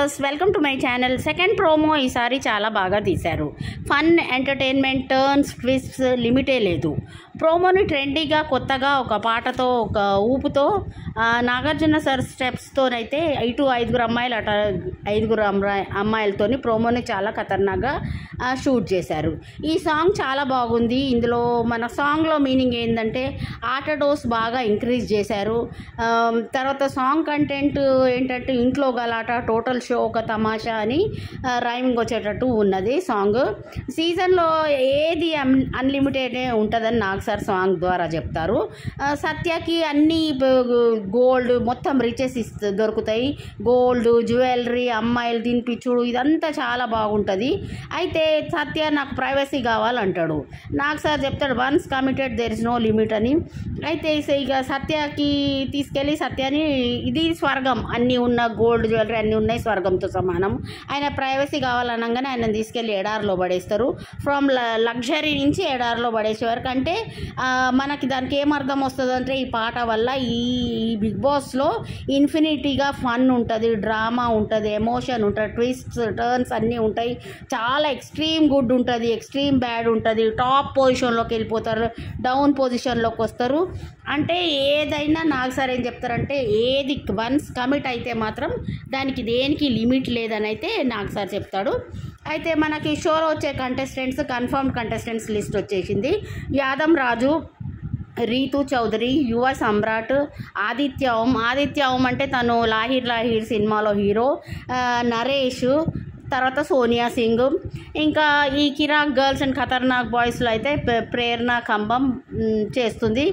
Viewers, welcome to my channel. Second promo ఈసారి చాలా బాగా తీశారు. ఫన్, ఎంటర్టైన్మెంట్, టర్న్స్, ట్విస్ట్స్ లిమిటే లేదు. ప్రోమోని ట్రెండీగా, కొత్తగా ఒక పాటతో, ఒక ఊపుతో, నాగార్జున సార్ స్టెప్స్తోనైతే ఇటు ఐదుగురు అమ్మాయిలు అట ఐదుగురు అమ్మాయిలతోని ప్రోమోని చాలా ఖతర్నాక్గా షూట్ చేశారు. ఈ సాంగ్ చాలా బాగుంది. ఇందులో మన సాంగ్లో మీనింగ్ ఏంటంటే ఆట డోస్ బాగా ఇంక్రీజ్ చేశారు. తర్వాత సాంగ్ కంటెంట్ ఏంటంటే ఇంట్లో గలాట, టోటల్ షో, ఒక తమాషా అని రైమింగ్ వచ్చేటట్టు ఉన్నది సాంగ్. సీజన్లో ఏది అన్లిమిటెడే ఉంటుందని నాగ్ సార్ సాంగ్ ద్వారా చెప్తారు. సత్యకి అన్ని గోల్డ్ మొత్తం రిచెస్ దొరుకుతాయి. గోల్డ్, జ్యువెలరీ, అమ్మాయిలు తినిపించుడు, ఇదంతా చాలా బాగుంటుంది. అయితే సత్య నాకు ప్రైవసీ కావాలంటాడు. నాగ్ సార్ చెప్తాడు once committed there is no limit అని. అయితే ఇక సత్యకి తీసుకెళ్ళి సత్యాన్ని ఇది స్వర్గం, అన్నీ ఉన్న గోల్డ్ జ్యువెలరీ అన్నీ ఉన్నాయి, స్వర్గంతో సమానం. ఆయన ప్రైవసీ కావాలనగానే ఆయన తీసుకెళ్ళి ఎడారిలో పడేస్తారు. ఫ్రమ్ లగ్జరీ నుంచి ఎడారిలో పడేసే వరకు. అంటే మనకి దానికి ఏం అర్థం వస్తుంది అంటే ఈ పాట వల్ల ఈ బిగ్ బాస్లో ఇన్ఫినిటీగా ఫన్ ఉంటుంది, డ్రామా ఉంటుంది, ఎమోషన్ ఉంటుంది, ట్విస్ట్స్, టర్న్స్ అన్నీ ఉంటాయి. చాలా ఎక్స్ట్రీమ్ గుడ్ ఉంటుంది, ఎక్స్ట్రీమ్ బ్యాడ్ ఉంటుంది. టాప్ పొజిషన్లోకి వెళ్ళిపోతారు, డౌన్ పొజిషన్లోకి వస్తారు. అంటే ఏదైనా నాగ్ సార్ ఏం చెప్తారంటే ఏది వన్స్ కమిట్ అయితే మాత్రం దానికి దేనికి లిమిట్ లేదని అయితే నాగ్ సార్ చెప్తాడు. అయితే మనకి షోలో వచ్చే కంటెస్టెంట్స్, కన్ఫర్మ్డ్ కంటెస్టెంట్స్ లిస్ట్ వచ్చేసింది. యాదమ్ రాజు, రీతు చౌదరి, యువ సమ్రాట్, ఆదిత్య ఓం అంటే తను లాహిర్ సినిమాలో హీరో, నరేష్, తర్వాత సోనియా సింగ్, ఇంకా ఈ కిరాక్ గర్ల్స్ అండ్ ఖతర్నాక్ బాయ్స్లో అయితే ప్రేరణ కంబం చేస్తుంది,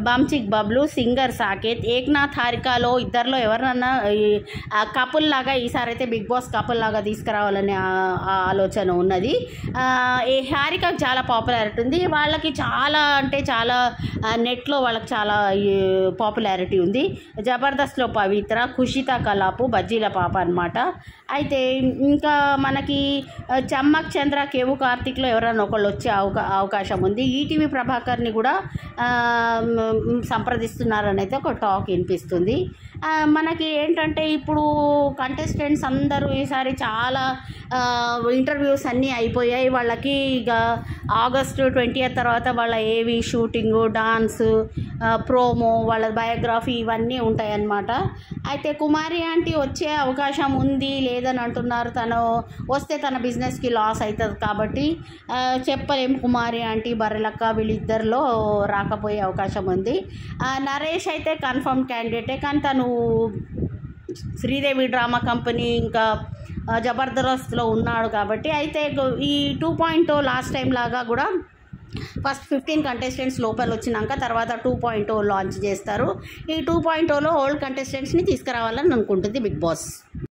బంచిక్ బబ్లు, సింగర్ సాకేత్, ఏక్నాథ్ హారికాలో ఇద్దరిలో ఎవరినన్నా కపుల్ లాగా ఈసారి అయితే బిగ్ బాస్ కపుల్ లాగా తీసుకురావాలనే ఆలోచన ఉన్నది. ఈ హారికకు చాలా పాపులారిటీ ఉంది. వాళ్ళకి చాలా అంటే చాలా నెట్లో వాళ్ళకి చాలా పాపులారిటీ ఉంది. జబర్దస్త్లో పవిత్ర, ఖుషిత కలాపు, బజ్జీల పాప అనమాట. అయితే ఇంకా మనకి చమ్మక్ చంద్ర, కేవు కార్తిక్లో ఎవరైనా ఒకళ్ళు వచ్చే అవకాశం ఉంది. ఈటీవీ ప్రభాకర్ని కూడా సంప్రదిస్తున్నారని అయితే ఒక టాక్ వినిపిస్తుంది. మనకి ఏంటంటే ఇప్పుడు కంటెస్టెంట్స్ అందరూ ఈసారి చాలా ఇంటర్వ్యూస్ అన్నీ అయిపోయాయి. వాళ్ళకి ఇక ఆగస్టు 20th తర్వాత వాళ్ళ ఏవి షూటింగు, డాన్స్, ప్రోమో, వాళ్ళ బయోగ్రఫీ ఇవన్నీ ఉంటాయన్నమాట. అయితే కుమారి ఆంటీ వచ్చే అవకాశం ఉంది లేదని అంటున్నారు. తను వస్తే తన బిజినెస్కి లాస్ అవుతుంది కాబట్టి చెప్పలేము. కుమారి ఆంటీ, బర్రెలక్క వీళ్ళిద్దరిలో రాకపోయే అవకాశం ఉంది. నరేష్ అయితే కన్ఫర్మ్ క్యాండిడేటే, కానీ తను శ్రీదేవి డ్రామా కంపెనీ ఇంకా జబర్దస్త్లో ఉన్నాడు కాబట్టి. అయితే ఈ 2.0 లాస్ట్ టైం లాగా కూడా ఫస్ట్ 15 కంటెస్టెంట్స్ లోపల వచ్చినాక తర్వాత 2.0 లాంచ్ చేస్తారు. ఈ 2.0లో ఓల్డ్ కంటెస్టెంట్స్ని తీసుకురావాలని అనుకుంటుంది బిగ్ బాస్.